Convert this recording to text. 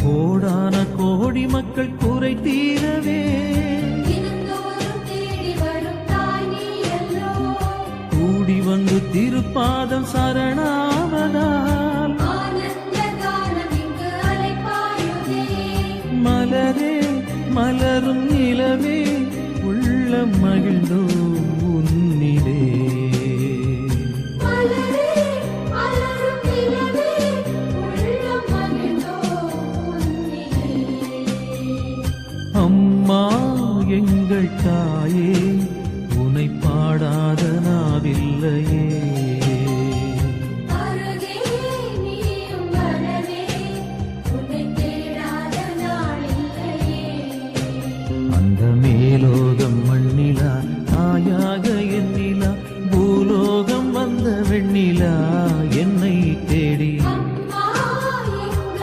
கோடான கோடி மக்கள் குறை தீரவே கூடி வந்து திருப்பாதம் சரணாவதால் மலரே மலரும் நிலவே உள்ள மகிழ்ந்தோ உன்னிலே அம்மா எங்கள் தாய்